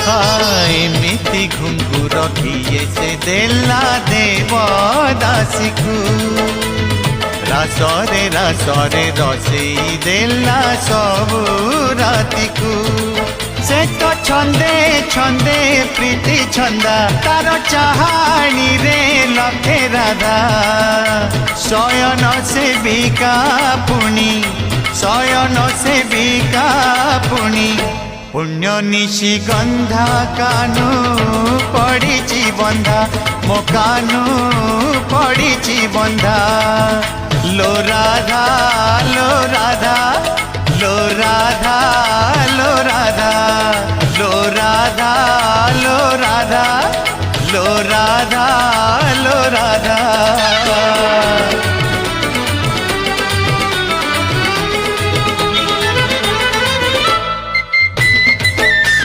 एमिति घुंघुर किए से देला देवदासी को रासरे रसई देला सबु राति को से तो छंदे छंदे प्रीति छंदा तार चाहानी रे लखे राधा शयन से बिका पुणी शयन से बिका पुणी पुण्य निशि गंधा कानू पड़ी बंधा मो कानू पड़ी बंधा लो राधा लो राधा लो राधा लो राधा